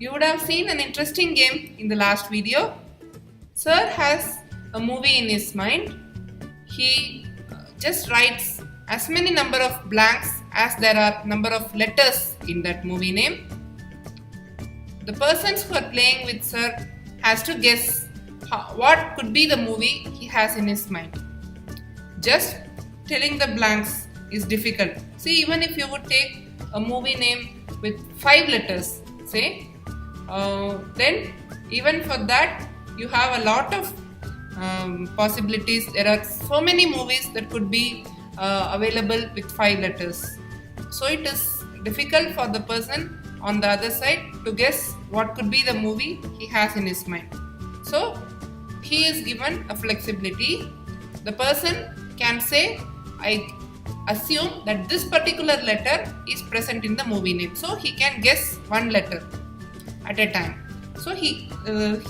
You would have seen an interesting game in the last video. Sir has a movie in his mind. He just writes as many number of blanks as there are number of letters in that movie name. The persons who are playing with Sir has to guess what could be the movie he has in his mind. Just telling the blanks is difficult. See, even if you would take a movie name with 5 letters, say, then even for that you have a lot of possibilities. There are so many movies that could be available with 5 letters. So it is difficult for the person on the other side to guess what could be the movie he has in his mind. So he is given a flexibility. The person can say, I assume that this particular letter is present in the movie name. So he can guess one letter at a time. So he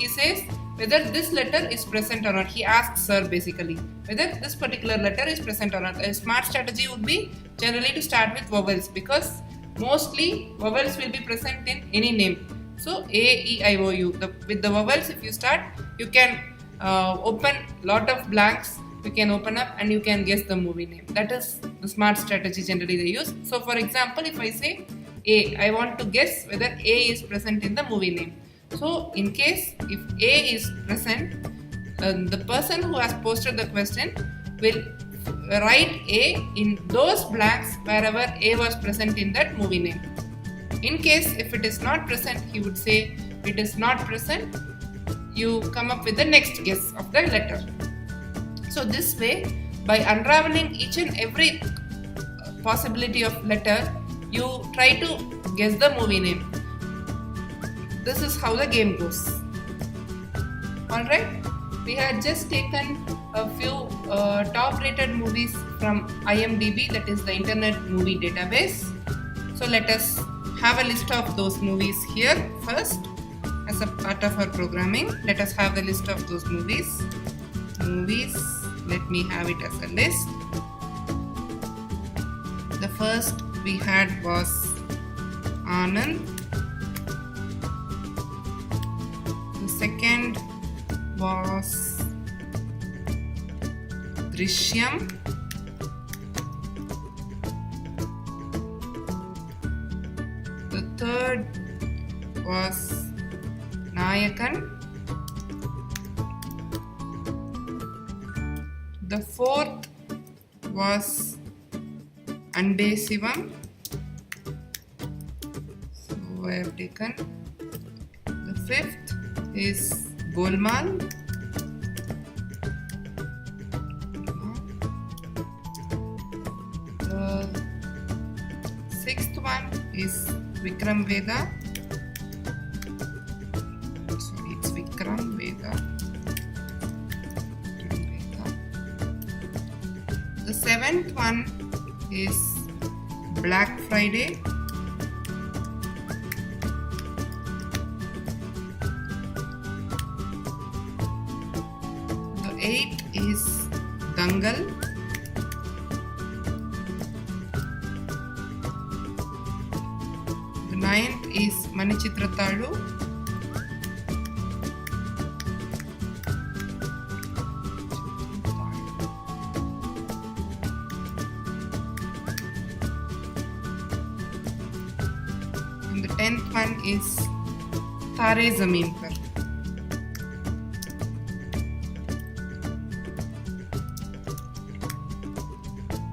says whether this letter is present or not. He asks Sir basically whether this particular letter is present or not. A smart strategy would be generally to start with vowels, because mostly vowels will be present in any name. So A, E, I, O, U. With the vowels, if you start, you can open lot of blanks. You can open up and you can guess the movie name. That is the smart strategy generally they use. So for example, if I say A, I want to guess whether A is present in the movie name. So in case if A is present, the person who has posted the question will write A in those blanks wherever A was present in that movie name. In case if it is not present, he would say it is not present. You come up with the next guess of the letter. So this way, by unraveling each and every possibility of letter, you try to guess the movie name. This is how the game goes. Alright, we had just taken a few top rated movies from IMDb, that is the Internet Movie Database. So let us have a list of those movies here first. As a part of our programming, let us have the list of those movies. Let me have it as a list. The first we had was Anand. The second was Drishyam. The third was Nayakan. The fourth was Ande Sivam. So I have taken. The fifth is Golmaal. The sixth one is Vikram Veda. Sorry, it's Vikram Veda. The seventh one is Black Friday. The eighth is Dangal. The ninth is Manichitratalu. And the 10th one is Tare Zameen Par.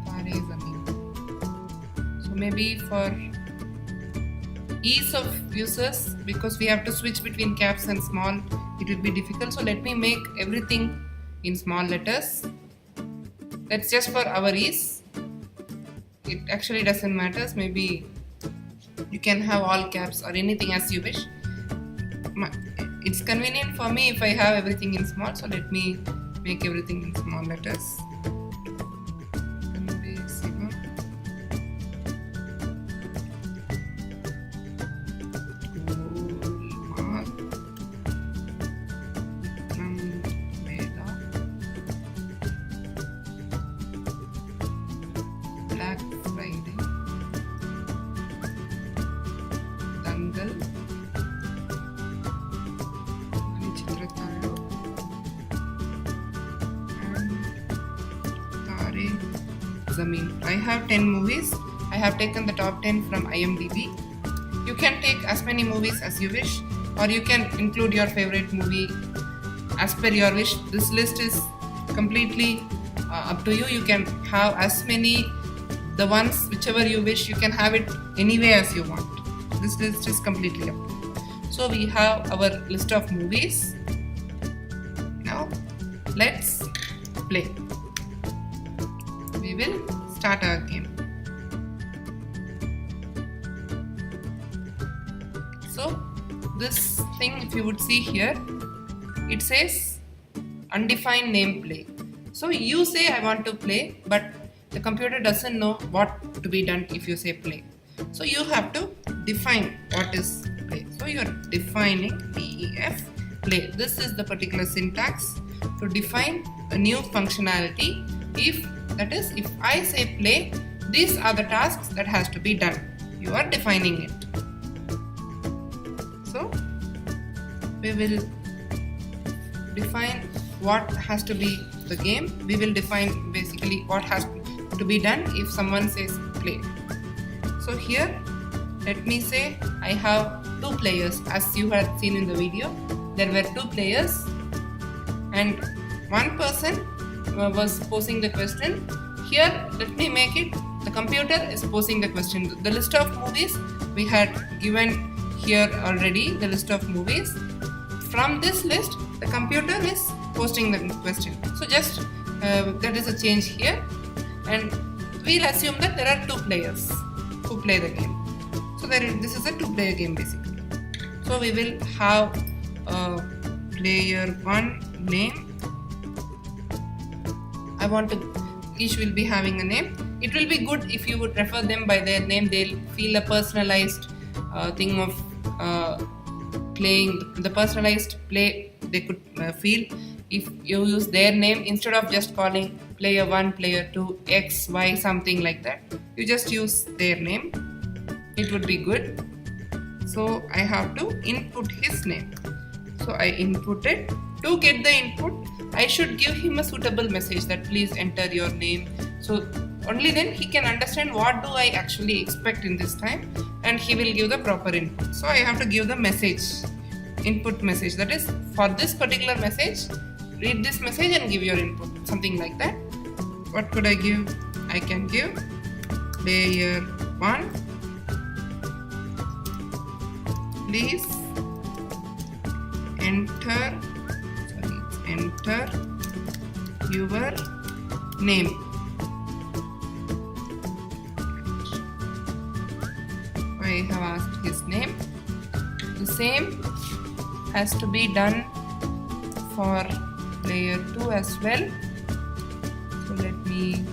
Tare Zameen. So maybe for ease of users, because we have to switch between caps and small, it will be difficult. So let me make everything in small letters. That's just for our ease. It actually doesn't matter. Maybe you can have all caps or anything as you wish. It's convenient for me if I have everything in small, so let me make everything in small letters. Black Friday, Dangal, the mean. I have 10 movies. I have taken the top 10 from IMDb. You can take as many movies as you wish, or you can include your favorite movie as per your wish. This list is completely up to you. You can have as many, the ones whichever you wish. You can have it any way as you want. This list is completely up to you. So we have our list of movies. Now let's play. We will start our game. So this thing, if you would see here, it says undefined name play. So you say I want to play, but the computer doesn't know what to be done if you say play. So you have to define what is play. So you are defining DEF play. This is the particular syntax to define a new functionality. If I say play, these are the tasks that has to be done. You are defining it. So we will define what has to be the game. We will define basically what has to be done if someone says play. So here, let me say I have 2 players. As you had seen in the video, there were 2 players and one person was posing the question. Here, let me make it, the computer is posing the question. The list of movies we had given here already, the list of movies. From this list, the computer is posting the question. So just that is a change here, and we'll assume that there are 2 players who play the game. So this is a 2-player game basically. So we will have player 1 name. Each will be having a name. It will be good if you would refer them by their name. They'll feel a personalized thing of playing. The personalized play they could feel if you use their name instead of just calling player 1, player 2, X, Y, something like that. You just use their name. It would be good. So I have to input his name. So I input it. To get the input, I should give him a suitable message that please enter your name. So only then he can understand what do I actually expect in this time, and he will give the proper input. So I have to give the message, input message, that is for this particular message, read this message and give your input, something like that. What could I give? I can give player 1, please enter your name. I have asked his name. The same has to be done for player 2 as well. So let me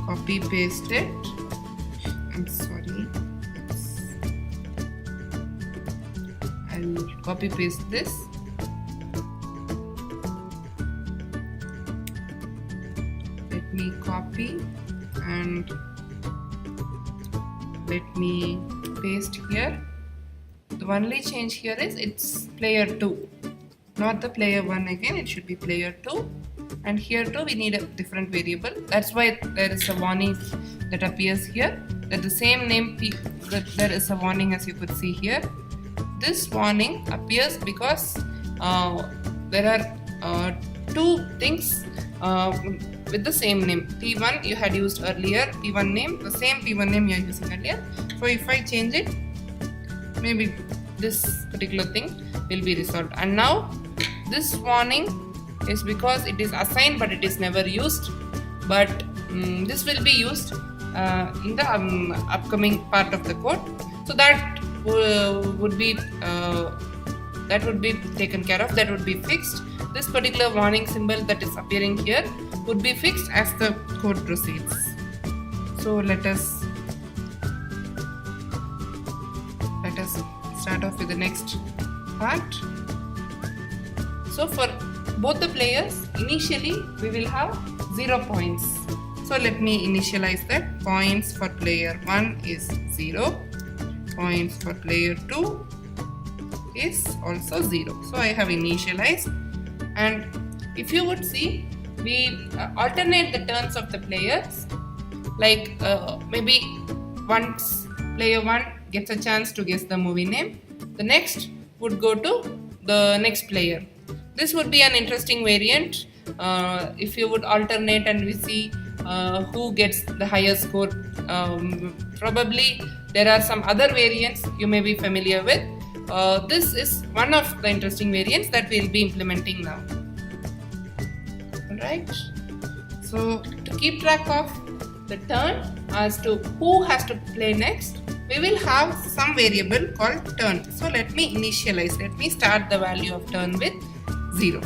copy paste it. I'm sorry. I'll copy paste this. Let me copy and let me paste here. The only change here is it's player 2, not the player 1 again. It should be player 2, and here too we need a different variable. That's why there is a warning that appears here, that the same name, there is a warning as you could see here. This warning appears because there are 2 things with the same name. P1 you had used earlier, P1 name, the same P1 name you are using earlier. So if I change it, maybe this particular thing will be resolved. And now this warning is because it is assigned but it is never used, but this will be used in the upcoming part of the code. So that would be taken care of, that would be fixed. This particular warning symbol that is appearing here would be fixed as the code proceeds. So let us start off with the next part. So for both the players, initially we will have 0 points. So let me initialize that. Points for player 1 is 0. Points for player 2 is also 0. So I have initialized, and if you would see, we alternate the turns of the players. Like maybe once player 1 gets a chance to guess the movie name, the next would go to the next player. This would be an interesting variant if you would alternate and we see who gets the higher score. Probably there are some other variants you may be familiar with. This is one of the interesting variants that we'll be implementing now. Alright, so to keep track of the turn as to who has to play next, we will have some variable called turn. So let me initialize, let me start the value of turn with 0.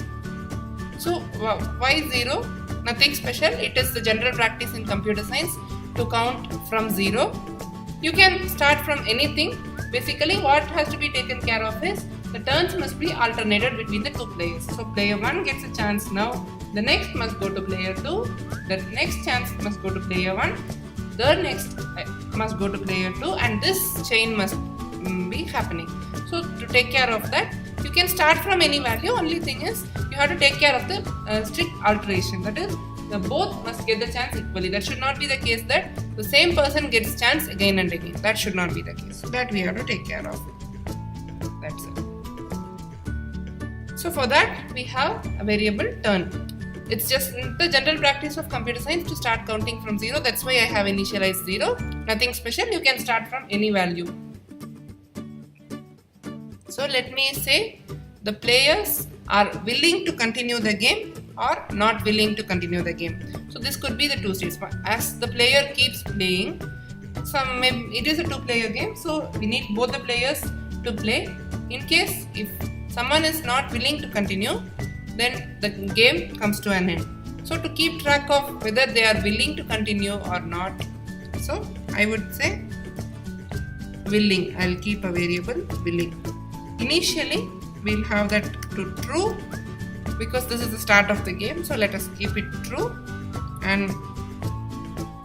So why 0? Nothing special, it is the general practice in computer science to count from 0. You can start from anything. Basically what has to be taken care of is the turns must be alternated between the two players. So player 1 gets a chance now, the next must go to player 2, the next chance must go to player 1, the next must go to player 2, and this chain must be happening. So to take care of that, you can start from any value, only thing is you have to take care of the strict alteration, that is the both must get the chance equally. That should not be the case that the same person gets chance again and again. That should not be the case. So that we have to take care of. That's it. So for that we have a variable turn. It's just the general practice of computer science to start counting from 0. That's why I have initialized 0. Nothing special. You can start from any value. So let me say the players are willing to continue the game or not willing to continue the game. So this could be the two states. As the player keeps playing, it is a two-player game, so we need both the players to play. In case if someone is not willing to continue, then the game comes to an end. So to keep track of whether they are willing to continue or not, so I would say willing. I'll keep a variable willing. Initially we'll have that to true because this is the start of the game, so let us keep it true, and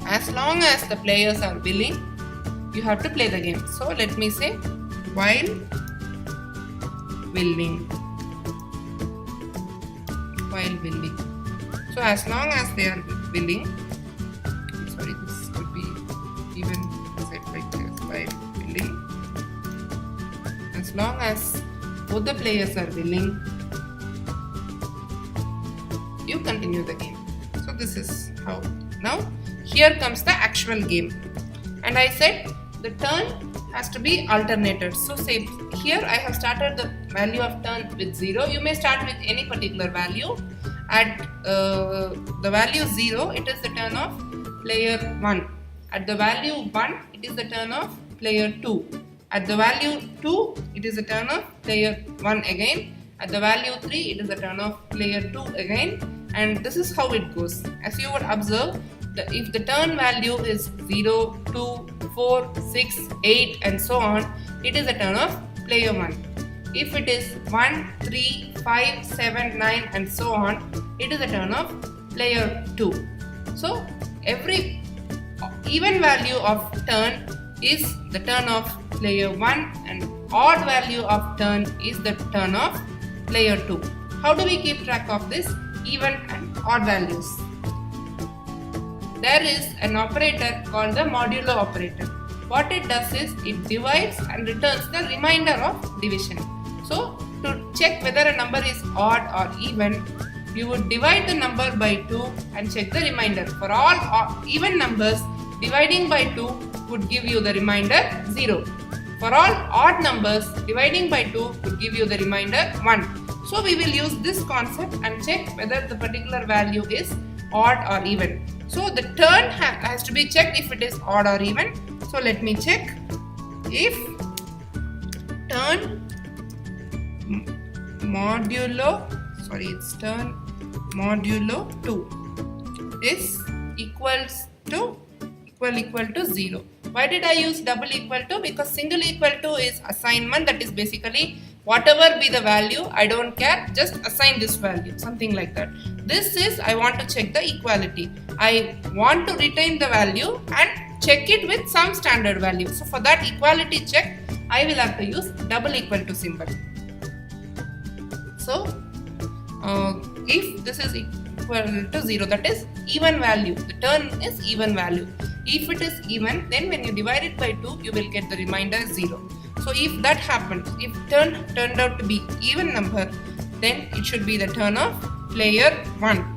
as long as the players are willing, you have to play the game. So let me say while willing. So as long as they are willing, sorry, this could be even set like this, while willing. As long as both the players are willing, you continue the game. So this is how. Now here comes the actual game, and I said the turn has to be alternated. So say here I have started the value of turn with 0. You may start with any particular value. At the value 0, it is the turn of player 1. At the value 1, it is the turn of player 2. At the value 2, it is the turn of player 1 again. At the value 3, it is the turn of player 2 again. And this is how it goes. As you would observe, if the turn value is 0, 2, 4, 6, 8 and so on, it is the turn of player 1. If it is 1, 3, 5, 7, 9 and so on, it is the turn of player 2. So every even value of turn is the turn of player 1 and odd value of turn is the turn of player 2. How do we keep track of this even and odd values? There is an operator called the modulo operator. What it does is it divides and returns the remainder of division. So to check whether a number is odd or even, you would divide the number by 2 and check the remainder. For all even numbers, dividing by 2 would give you the remainder 0. For all odd numbers, dividing by 2 would give you the remainder 1. So we will use this concept and check whether the particular value is odd or even. So the turn has to be checked if it is odd or even. So let me check. If turn modulo 2 is equal to 0. Why did I use double equal to? Because single equal to is assignment, that is basically whatever be the value, I don't care, just assign this value, something like that. This is I want to check the equality. I want to retain the value and check it with some standard value. So for that equality check, I will have to use double equal to symbol. So if this is equal equal to 0, that is even value. The turn is even value. If it is even, then when you divide it by 2, you will get the remainder 0. So if that happens, if turn turned out to be even number, then it should be the turn of player 1.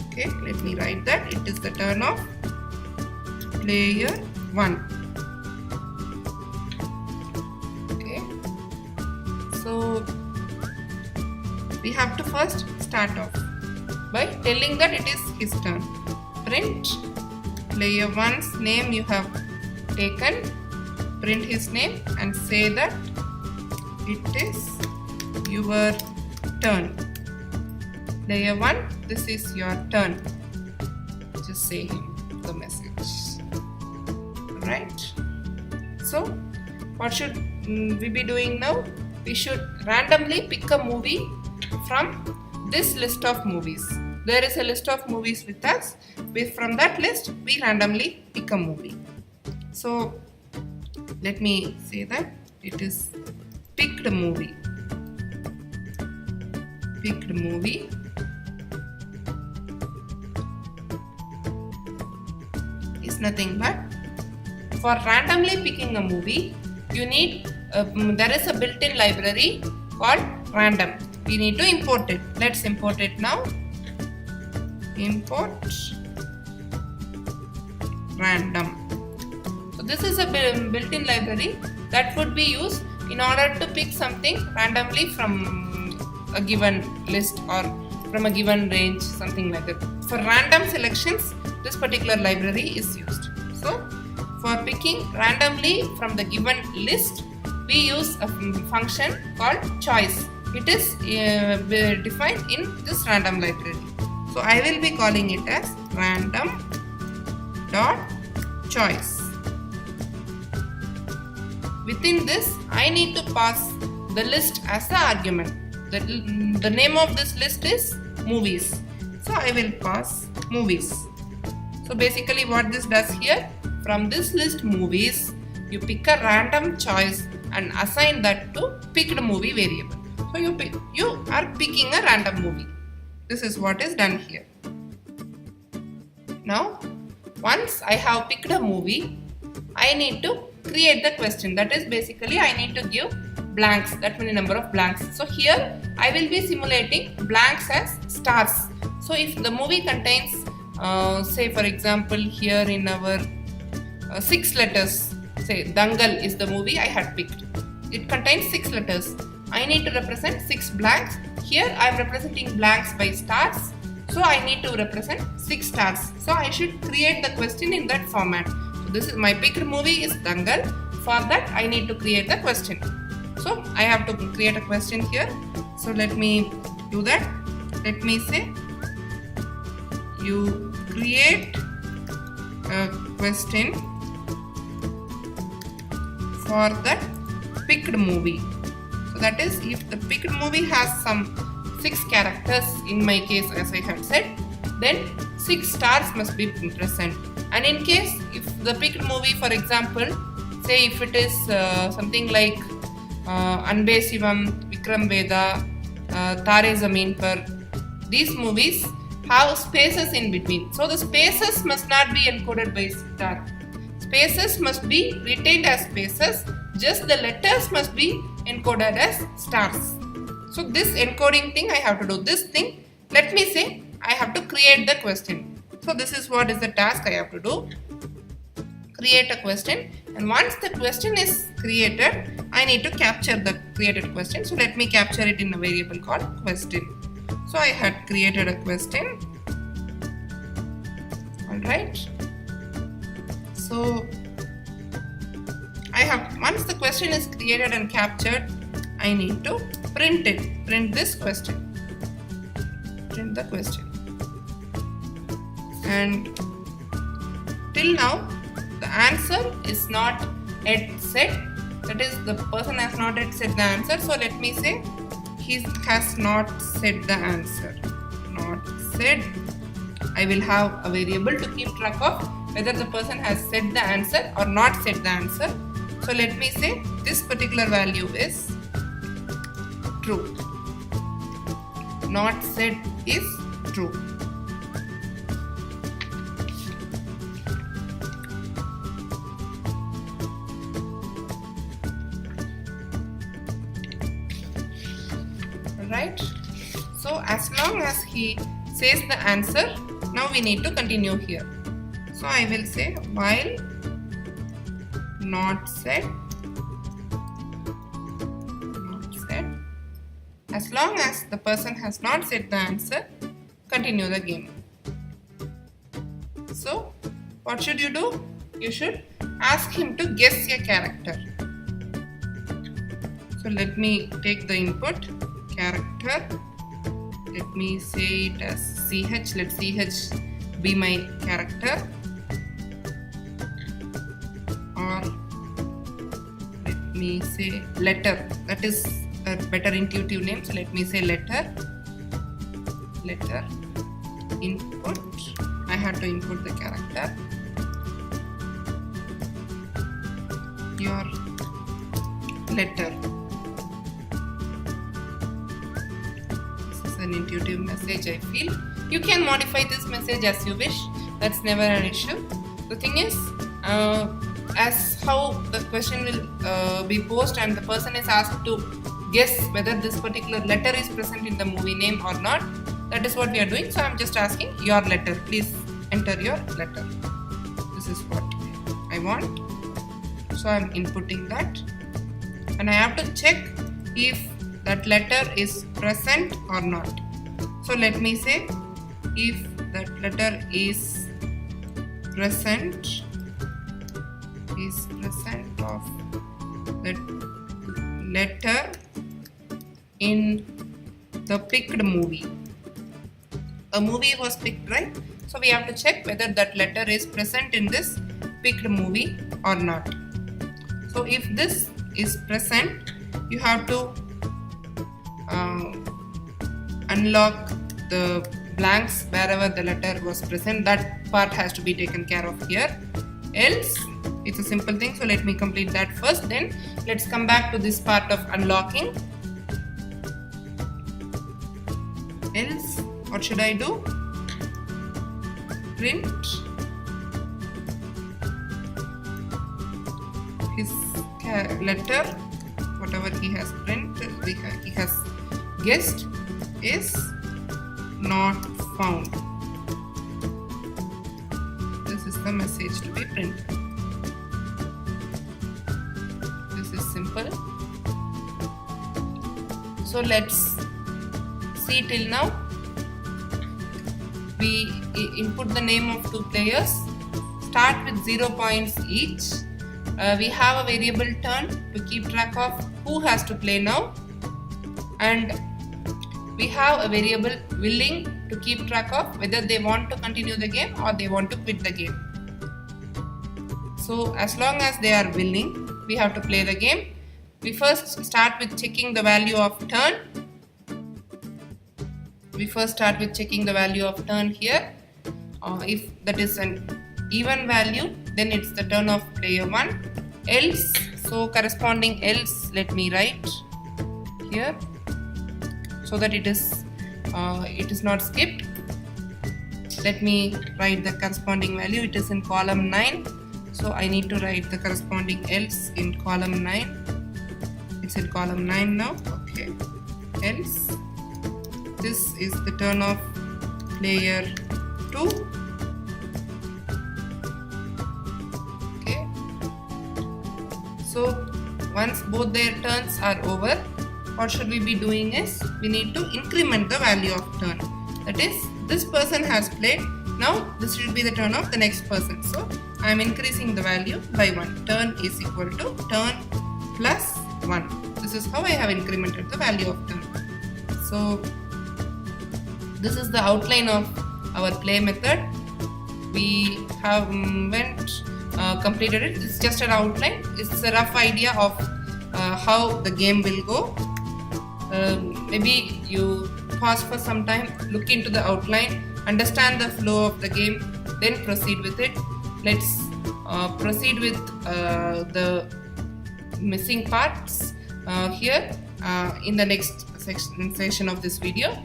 Okay, let me write that. It is the turn of player 1. Okay, so we have to first start off by telling that it is his turn. Print player 1's name you have taken, print his name and say that it is your turn. Player 1, this is your turn. Just say him the message. Right? So, what should we be doing now? We should randomly pick a movie from this list of movies. There is a list of movies with us. From that list, we randomly pick a movie. So, let me say that it is picked movie. Picked movie is nothing but, for randomly picking a movie, you need there is a built-in library called random. We need to import it. Let's import it now. Import random. So this is a built-in library that would be used in order to pick something randomly from a given list or from a given range, something like that. For random selections, this particular library is used. So for picking randomly from the given list, we use a function called choice. It is defined in this random library. So I will be calling it as random.choice. Within this, I need to pass the list as the argument. The name of this list is movies. So I will pass movies. So basically what this does here, from this list movies, you pick a random choice and assign that to picked movie variable. So you are picking a random movie. This is what is done here. Now, once I have picked a movie, I need to create the question. That is basically I need to give blanks, that many number of blanks. So here I will be simulating blanks as stars. So if the movie contains, say for example here in our 6 letters, say Dangal is the movie I had picked. It contains 6 letters. I need to represent 6 blanks. Here I am representing blanks by stars. So I need to represent 6 stars. So I should create the question in that format. So this is my picked movie is Dangal. For that I need to create the question. So I have to create a question here. So let me do that. Let me say you create a question for that picked movie. So that is, if the picked movie has some 6 characters, in my case as I had said, then 6 stars must be present. And in case if the picked movie, for example, say if it is something like Anbe Shivam, Vikram Veda, Tare Zameen Par, these movies have spaces in between. So the spaces must not be encoded by star. Spaces must be retained as spaces, just the letters must be encoded as stars. So this encoding thing I have to do. This thing, let me say I have to create the question. So this is what is the task I have to do. Create a question, and once the question is created, I need to capture the created question. So let me capture it in a variable called question. So I had created a question. Alright. So I have, once the question is created and captured, I need to print it. Print this question. Print the question. And till now, the answer is not yet set. That is, the person has not yet said the answer. So let me say he has not said the answer. Not said. I will have a variable to keep track of whether the person has said the answer or not said the answer. So let me say this particular value is true. Not said is true. Right? So as long as he says the answer, now we need to continue here. So I will say while not said, as long as the person has not said the answer, continue the game. So what should you do? You should ask him to guess a character. So let me take the input character. Let me say it as CH. Let CH be my character. Or let me say letter. That is a better intuitive name. So let me say letter. Letter. Input. I have to input the character. Your letter. An intuitive message, I feel. You can modify this message as you wish. That's never an issue. The thing is, as how the question will be posed and the person is asked to guess whether this particular letter is present in the movie name or not, that is what we are doing. So I'm just asking your letter. Please enter your letter. This is what I want. So I'm inputting that. And I have to check if that letter is present or not. So let me say if that letter is present of that letter in the picked movie. A movie was picked, right? So we have to check whether that letter is present in this picked movie or not. So if this is present, you have to unlock the blanks wherever the letter was present. That part has to be taken care of here. Else, it's a simple thing. So let me complete that first. Then let's come back to this part of unlocking. Else, what should I do? Print his letter, whatever he has printed, he has guessed is not found. This is the message to be printed. This is simple. So let's see till now. We input the name of two players. Start with 0 points each. We have a variable turn to keep track of who has to play now, and we have a variable willing to keep track of whether they want to continue the game or they want to quit the game. So as long as they are willing, we have to play the game. We first start with checking the value of turn. Here. If that is an even value, then it's the turn of player 1. Else, so corresponding else, let me write here so that it is not skipped. Let me write the corresponding value. It is in column 9, so I need to write the corresponding else in column 9. It's in column 9 now. Okay. Else, this is the turn of player 2. Okay. So once both their turns are over, what should we be doing is we need to increment the value of turn. That is, this person has played. Now this should be the turn of the next person. So I am increasing the value by 1. Turn is equal to turn plus 1. This is how I have incremented the value of turn. So this is the outline of our play method. We have completed it. It's just an outline. It's a rough idea of how the game will go. Maybe you pause for some time, look into the outline, understand the flow of the game, then proceed with it. Let's proceed with the missing parts here in the next section of this video.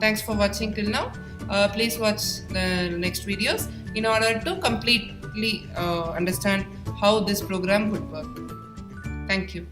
Thanks for watching till now. Please watch the next videos in order to completely understand how this program would work. Thank you.